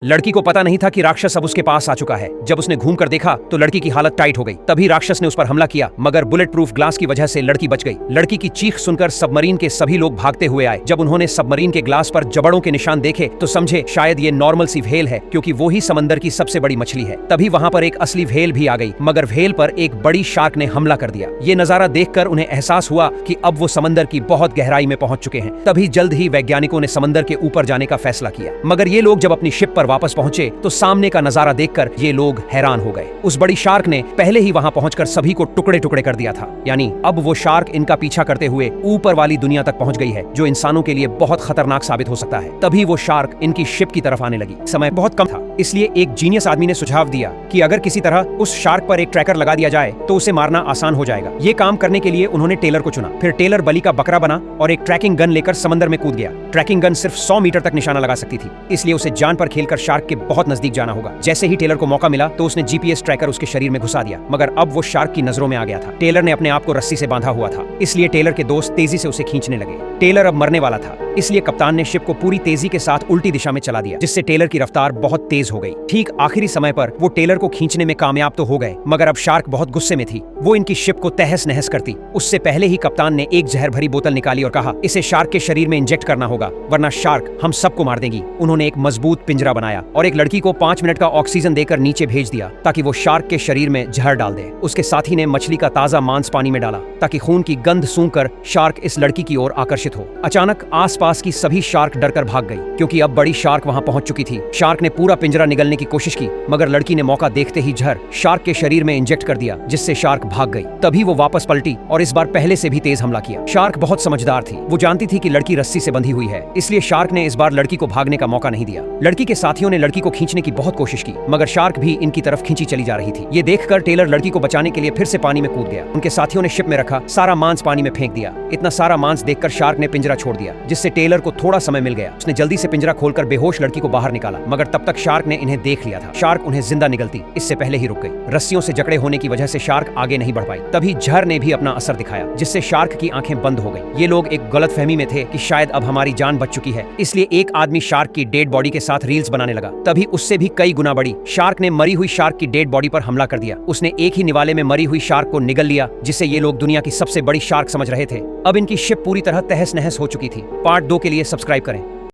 लड़की को पता नहीं था कि राक्षस अब उसके पास आ चुका है। जब उसने घूम कर देखा तो लड़की की हालत टाइट हो गई। तभी राक्षस ने उस पर हमला किया, मगर बुलेट प्रूफ ग्लास की वजह से लड़की बच गई। लड़की की चीख सुनकर सबमरीन के सभी लोग भागते हुए आए। जब उन्होंने सबमरीन के ग्लास पर जबड़ों के निशान देखे तो समझे शायद ये नॉर्मल सी व्हेल है, क्योंकि वो ही समंदर की सबसे बड़ी मछली है। तभी वहां पर एक असली व्हेल भी आ गई, मगर व्हेल पर एक बड़ी शार्क ने हमला कर दिया। ये नजारा देखकर उन्हें एहसास हुआ कि अब वो समंदर की बहुत गहराई में पहुंच चुके हैं। तभी जल्द ही वैज्ञानिकों ने समंदर के ऊपर जाने का फैसला किया, मगर ये लोग जब अपनी शिप पर वापस पहुंचे तो सामने का नजारा देखकर ये लोग हैरान हो गए। उस बड़ी शार्क ने पहले ही वहां पहुंचकर सभी को टुकड़े टुकड़े कर दिया था। यानी अब वो शार्क इनका पीछा करते हुए ऊपर वाली दुनिया तक पहुंच गई है, जो इंसानों के लिए बहुत खतरनाक साबित हो सकता है। तभी वो शार्क इनकी शिप की तरफ आने लगी। समय बहुत कम था, इसलिए एक जीनियस आदमी ने सुझाव दिया कि अगर किसी तरह उस शार्क पर एक ट्रैकर लगा दिया जाए तो उसे मारना आसान हो जाएगा। ये काम करने के लिए उन्होंने टेलर को चुना। फिर टेलर बलि का बकरा बना और एक ट्रैकिंग गन लेकर समंदर में कूद गया। ट्रैकिंग गन सिर्फ 100 मीटर तक निशाना लगा सकती थी, इसलिए उसे जान पर खेलकर शार्क के बहुत नजदीक जाना होगा। जैसे ही टेलर को मौका मिला तो उसने जीपीएस ट्रैकर उसके शरीर में घुसा दिया, मगर अब वो शार्क की नजरों में आ गया था। टेलर ने अपने आप को रस्सी से बांधा हुआ था, इसलिए टेलर के दोस्त तेजी से उसे खींचने लगे। टेलर अब मरने वाला था, इसलिए कप्तान ने शिप को पूरी तेजी के साथ उल्टी दिशा में चला दिया, जिससे टेलर की रफ्तार बहुत तेज हो गई। ठीक आखिरी समय पर वो टेलर को खींचने में कामयाब तो हो गए, मगर अब शार्क बहुत गुस्से में थी। वो इनकी शिप को तहस नहस करती। उससे पहले ही कप्तान ने एक जहर भरी बोतल निकाली और कहा, इसे शार्क के शरीर में इंजेक्ट करना होगा, वरना शार्क हम सबको मार देगी। उन्होंने एक मजबूत पिंजरा बनाया और एक लड़की को 5 मिनट का ऑक्सीजन देकर नीचे भेज दिया ताकि वो शार्क के शरीर में जहर डाल दे। उसके साथी ने मछली का ताजा मांस पानी में डाला ताकि खून की गंध सूंघकर शार्क इस लड़की की ओर आकर्षित हो। अचानक आसपास की सभी शार्क डरकर भाग गई, क्योंकि अब बड़ी शार्क वहां पहुंच चुकी थी। शार्क ने पूरा पिंजरा निगलने की कोशिश की, मगर लड़की ने मौका देखते ही जहर शार्क के शरीर में इंजेक्ट कर दिया, जिससे शार्क भाग गई। तभी वो वापस पलटी और इस बार पहले से भी तेज हमला किया। शार्क बहुत समझदार थी, वो जानती थी कि लड़की रस्सी से बंधी हुई है, इसलिए शार्क ने इस बार लड़की को भागने का मौका नहीं दिया। लड़की के साथियों ने लड़की को खींचने की बहुत कोशिश की, मगर शार्क भी इनकी तरफ खींची चली जा रही थी। ये देखकर टेलर लड़की को बचाने के लिए फिर से पानी में कूद गया। उनके साथियों ने शिप में रखा सारा मांस पानी में फेंक दिया। इतना सारा मांस देखकर शार्क ने पिंजरा छोड़ दिया, जिससे टेलर को थोड़ा समय मिल गया। उसने जल्दी से पिंजरा खोलकर बेहोश लड़की को बाहर निकाला, मगर तब तक शार्क ने इन्हें देख लिया था। शार्क उन्हें जिंदा निगलती इससे पहले ही रुक गई। रस्सियों से जकड़े होने की वजह से शार्क आगे नहीं बढ़ पाई। तभी जहर ने भी अपना असर दिखाया, जिससे शार्क की आंखें बंद हो गई। ये लोग एक गलतफहमी में थे कि शायद अब हमारी जान बच चुकी है, इसलिए एक आदमी शार्क की डेड बॉडी के साथ रील्स बनाने लगा। तभी उससे भी कई गुना बड़ी शार्क ने मरी हुई शार्क की डेड बॉडी पर हमला कर दिया। उसने एक ही निवाले में मरी हुई शार्क को निगल लिया, जिसे ये लोग दुनिया की सबसे बड़ी शार्क समझ रहे थे। अब इनकी शिप पूरी तरह तहस नहस हो चुकी थी। पार्ट 2 के लिए सब्सक्राइब करें।